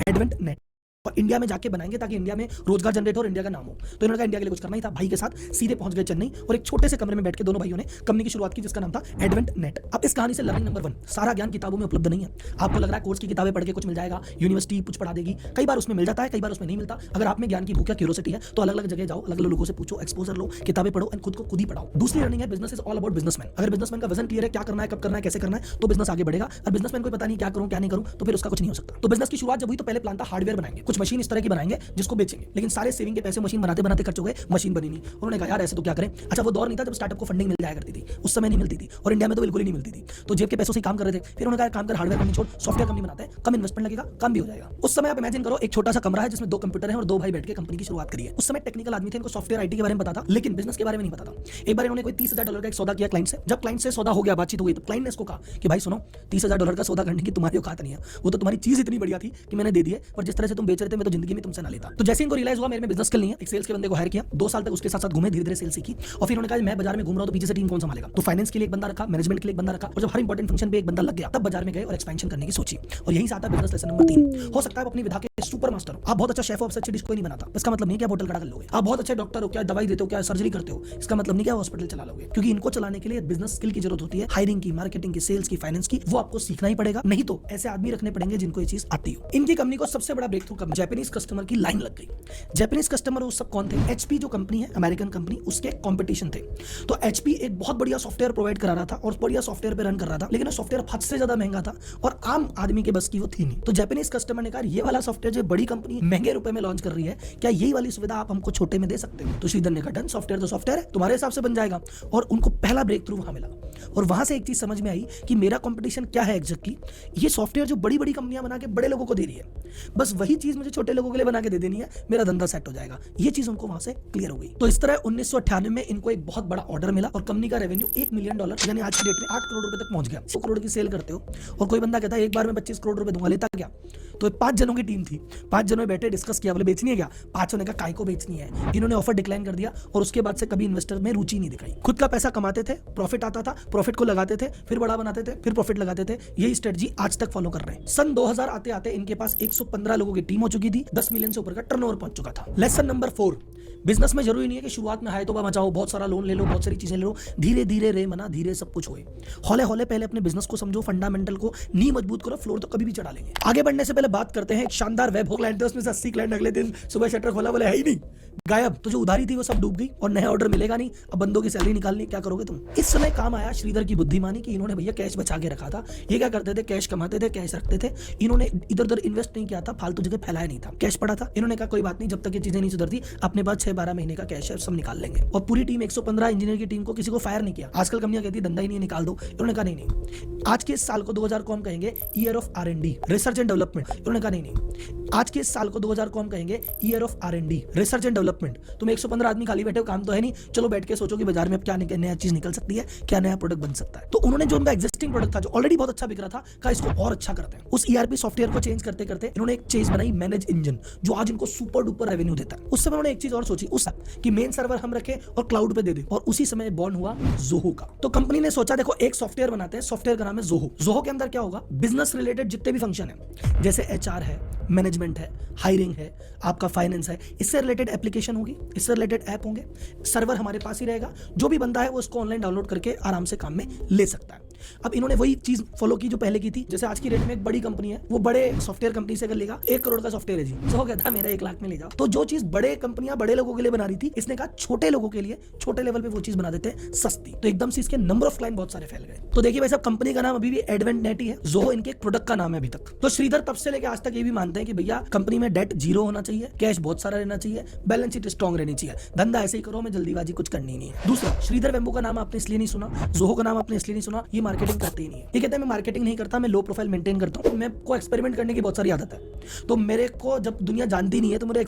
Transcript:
Advent net, और India में जाके बनाएंगे ताकि इंडिया में रोजगार जनरेट हो और इंडिया का नाम हो। तो इन्होंने कहा इंडिया के लिए कुछ करना ही था, भाई के साथ सीधे पहुंच गए चेन्नई और एक छोटे से कमरे में बैठ के दोनों भाइयों ने कंपनी की शुरुआत की जिसका नाम था एडवेंट नेट। अब इस कहानी से लर्निंग नंबर 1, सारा ज्ञान किताबों में उपलब्ध नहीं है। आपको लग रहा है कोर्स की किताबें पढ़ के कुछ मिल जाएगा, यूनिवर्सिटी कुछ पढ़ा देगी, कई बार उसमें मिल जाता है, कई बार उसमें नहीं मिलता। अगर आप में ज्ञान की भूख या क्यूरियोसिटी है तो अलग अलग जगह जाओ, अलग अलग लोगों से पूछो, एक्सपोजर लो, किताबें पढ़ो एंड खुद को खुद ही पढ़ाओ। दूसरी लर्निंग है business is all about businessman. अगर बिजनेसमैन का विजन क्लियर है, क्या करना है, कब करना है, कैसे करना है, तो बिजनेस आगे बढ़ेगा। और बिजनेसमैन को पता नहीं क्या करूं क्या नहीं करूं तो फिर उसका कुछ नहीं हो सकता। तो बिजनेस की शुरुआत जब हुई तो पहले प्लान था हार्डवेयर बनाएंगे, कुछ मशीन इस तरह की बनाएंगे जिसको बेचेंगे, लेकिन सारे सेविंग के पैसे मशीन बनाते बनाते खर्च हो गए, मशीन बनी नहीं। उन्होंने कहा यार ऐसे तो क्या करें। अच्छा वो दौर नहीं था जब स्टार्टअप को फंडिंग मिल जाया करती थी, उस समय नहीं मिलती थी और इंडिया में तो बिल्कुल ही नहीं मिलती थी, तो जेब के पैसों से काम कर रहे थे। फिर उन्होंने कहा काम कर हार्डवेयर कंपनी छोड़, सॉफ्टवेयर कंपनी बनाते हैं, कम इन्वेस्टमेंट लगेगा, काम भी हो जाएगा। उस समय आप इमेजिन करो एक छोटा सा कमरा है जिसमें 2 कंप्यूटर हैं और 2 भाई बैठ के कंपनी की शुरुआत करी है। उस समय टेक्निकल आदमी थे, इनको सॉफ्टवेयर आईटी के बारे में पता था लेकिन बिजनेस के बारे में नहीं पता था। एक बार इन्होंने कोई $30,000 का एक सौदा किया क्लाइंट से। जब क्लाइंट से सौदा हो गया, बातचीत हुई, तो क्लाइंट ने इसको कहा कि भाई सुनो, $30,000 का सौदा करने की तुम्हारी औकात नहीं है, वो तो तुम्हारी चीज इतनी बढ़िया थी कि मैंने दे दी है, और जिस तरह से तुम बेच रहे थे मैं तो जिंदगी में तुमसे ना लेता। तो जैसे इनको रियलाइज हुआ मेरे में बिजनेस स्किल नहीं है, एक सेल्स के बंदे को हायर किया, 2 साल तक उसके साथ साथ घूमे, धीरे धीरे सेल्स सीखी, और फिर उन्होंने कहा मैं बाजार में घूम रहा हूं तो पीछे से टीम कौन संभालेगा। तो फाइनेंस के लिए एक बंदा रखा, मैनेजमेंट के लिए एक बंदा रखा, और जब हर इंपॉर्टेंट फंक्शन पे एक बंदा लग गया तब बाजार में गए और एक्सपेंशन करने की सोची। और यहीं से आता है बिजनेस लेसन नंबर 3। हो सकता है आप अपनी विधा के सुपर मास्टर हो, आप बहुत अच्छा शेफ हो, आपसे अच्छी डिश कोई नहीं बनाता, इसका मतलब नहीं कि आप होटल खड़ा कर लोगे। आप बहुत अच्छे डॉक्टर हो, क्या दवाई देते हो, क्या सर्जरी करते हो, इसका मतलब नहीं कि आप हॉस्पिटल चला लोगे, क्योंकि इनको चलाने के लिए बिजनेस स्किल की जरूरत होती है, हायरिंग की, मार्केटिंग की, सेल्स की, फाइनेंस की, वो आपको सीखना ही पड़ेगा। नहीं तो ऐसे आदमी रखने पड़ेंगे जिनको ये चीज आती हो। इनकी कंपनी को सबसे बड़ा ब्रेक थ्रू कब जापानीज कस्टमर की लाइन लग गई। जापानीज कस्टमर वो सब कौन थे? एचपी जो कंपनी है, अमेरिकन कंपनी, उसके कंपटीशन थे। तो एचपी एक बहुत बढ़िया सॉफ्टवेयर प्रोवाइड करा रहा था और बढ़िया सॉफ्टवेयर पे रन कर रहा था, लेकिन सॉफ्टवेयर हद से ज्यादा महंगा था और आम आदमी के बस की वो थी नहीं। तो जापानीज कस्टमर ने कहा ये वाला सॉफ्टवेयर जो बड़ी कंपनी महंगे रुपए में लॉन्च कर रही है, क्या यही वाली सुविधा आप हमको छोटे में दे सकते हो? तो श्रीधर ने कहा डन, सॉफ्टवेयर तो सॉफ्टवेयर है, तुम्हारे हिसाब से बन जाएगा। और उनको पहला ब्रेक थ्रू वहां मिला और वहां से एक चीज समझ में आई कि मेरा कंपटीशन क्या है एग्जैक्टली। ये सॉफ्टवेयर जो बड़ी बड़ी कंपनियां बना के बड़े लोगों को दे रही है, बस वही चीज मुझे छोटे लोगों के लिए बना के दे देनी है, मेरा धंधा सेट हो जाएगा। ये चीज उनको वहां से क्लियर हो गई। तो इस तरह 1998 में इनको एक बहुत बड़ा ऑर्डर मिला और कंपनी का रेवेन्यू $1 मिलियन यानी आज की डेट में 8 करोड़ रुपए तक पहुंच गया। 100 करोड़ की सेल करते हो और कोई बंदा कहता है एक बार में 25 करोड़ रुपए दूंगा, लेता क्या? तो 5 जनों की टीम थी, 5 जनों में बैठे डिस्कस किया, बोले बेचनी है क्या? 5 ने कहा काय को बेचनी है। इन्होंने ऑफर डिक्लाइन कर दिया और उसके बाद से कभी इन्वेस्टर में रुचि नहीं दिखाई। खुद का पैसा कमाते थे, प्रॉफिट आता था, प्रॉफिट को लगाते थे, फिर बड़ा बनाते थे, फिर प्रॉफिट लगाते थे। यही स्ट्रेटजी आज तक फॉलो कर रहे हैं। सन 2000 आते आते इनके पास 115 लोगों की टीम हो चुकी थी, 10 मिलियन से ऊपर का टर्नओवर पहुंच चुका था। लेसन नंबर 4, बिजनेस में जरूरी नहीं है कि शुरुआत में हाय तोबा मचाओ, बहुत सारा लोन ले लो, बहुत सारी चीजें ले लो, धीरे धीरे रे मना धीरे सब कुछ होए। हौले हौले पहले अपने बिजनेस को समझो, फंडामेंटल को नी मजबूत करो, फ्लोर तो कभी भी चढ़ा लेंगे। आगे बढ़ने से पहले बात करते हैं एक शानदार वेब हो क्लाइंट, उसमें से 80 क्लाइंट अगले दिन सुबह शटर खोला, बोले है ही नहीं, गायब। तो जो उधारी थी वो सब डूब गई और नया ऑर्डर मिलेगा नहीं, अब बंदों की सैलरी निकालनी, क्या करोगे तुम? इस समय काम आया श्रीधर की बुद्धिमानी कि इन्होंने भैया कैश बचा के रखा था। ये क्या करते थे? कैश कमाते थे, कैश रखते थे, इन्होंने इधर उधर इन्वेस्ट नहीं किया था, फालतू जगह फैलाया नहीं था, कैश पड़ा था। इन्होंने कहा कोई बात नहीं, जब तक ये चीजें नहीं सुधरती अपने पास 6-12 महीने का कैश है, सब निकाल लेंगे। और पूरी टीम 115 इंजीनियर की टीम को किसी को फायर नहीं किया। आजकल कंपनियां कहती है धंधा ही नहीं, निकाल दो। इन्होंने कहा नहीं, आज के इस साल को 2000 को हम कहेंगे year of R&D, research and development. इन्होंने कहा नहीं, आज के इस साल को 2000 को हम कहेंगे year of R&D, research and development. तुम 115 आदमी खाली बैठे हो, काम तो है नहीं, चलो बैठ के सोचो कि बाजार में क्या नया चीज निकल सकती है, क्या नया प्रोडक्ट बन सकता है। तो उन्होंने जो उनका एग्जिस्टिंग प्रोडक्ट था जो ऑलरेडी बहुत अच्छा बिक रहा था, कहा इसको और अच्छा करते हैं। उस ERP सॉफ्टवेयर को चेंज करते करते इन्होंने एक चीज बनाई, मैनेज इंजन, जो आज इनको सुपर डुपर रेवेन्यू देता है। उस समय उन्होंने एक चीज और सोची उस कि मेन सर्वर हम रखें और क्लाउड पे दे दे, और उसी समय बॉर्न हुआ जोहो का। तो कंपनी ने सोचा देखो एक सॉफ्टवेयर बनाते हैं, सॉफ्टवेयर का नाम है जोहो। जोहो के अंदर क्या होगा? बिजनेस रिलेटेड जितने भी फंक्शन है, जैसे HR है, मैनेजमेंट है, हायरिंग है, आपका फाइनेंस है, इससे रिलेटेड एप्लीकेशन होगी, इससे रिलेटेड ऐप होंगे, सर्वर हमारे पास ही रहेगा, जो भी बंदा है वो उसको ऑनलाइन डाउनलोड करके आराम से काम में ले सकता है। अब इन्होंने वही चीज फॉलो की जो पहले की थी। जैसे आज की डेट में एक बड़ी कंपनी है, वो बड़े सॉफ्टवेयर कंपनी से अगर लेगा 1 करोड़ का सॉफ्टवेयर है जी, तो कहता मेरा 1 लाख में ले जाओ। तो जो चीज बड़े कंपनियां बड़े लोगों के लिए बना रही थी, इसने कहा छोटे लोगों के लिए छोटे लेवल पे वो चीज बना देते हैं सस्ती। तो एकदम से इसके नंबर ऑफ क्लाइंट बहुत सारे फैल गए। तो देखिए भाई साहब, कंपनी का नाम अभी भी एडवेंट नेट ही है, जोहो इनके प्रोडक्ट का नाम है अभी तक। तो श्रीधर तब से लेकर आज तक ये भी मानते हैं कि भैया कंपनी में डेट 0 होना चाहिए, कैश बहुत सारा रहना चाहिए, बैलेंस शीट स्ट्रॉन्ग रहनी चाहिए, धंधा ऐसे ही करो, हमें जल्दीबाजी कुछ करनी नहीं है। दूसरा, श्रीधर वेम्बू का नाम आपने इसलिए नहीं सुना, जोहो का नाम आपने इसलिए नहीं सुना, ये मार्केटिंग करते ही नहीं है। ये कहते हैं मैं मार्केटिंग नहीं करता, मैं लो प्रोफाइल मेंटेन करता हूँ, मैं को एक्सपेरिमेंट करने की बहुत सारी आदत है। तो मेरे को जब दुनिया जानती नहीं है तो मेरे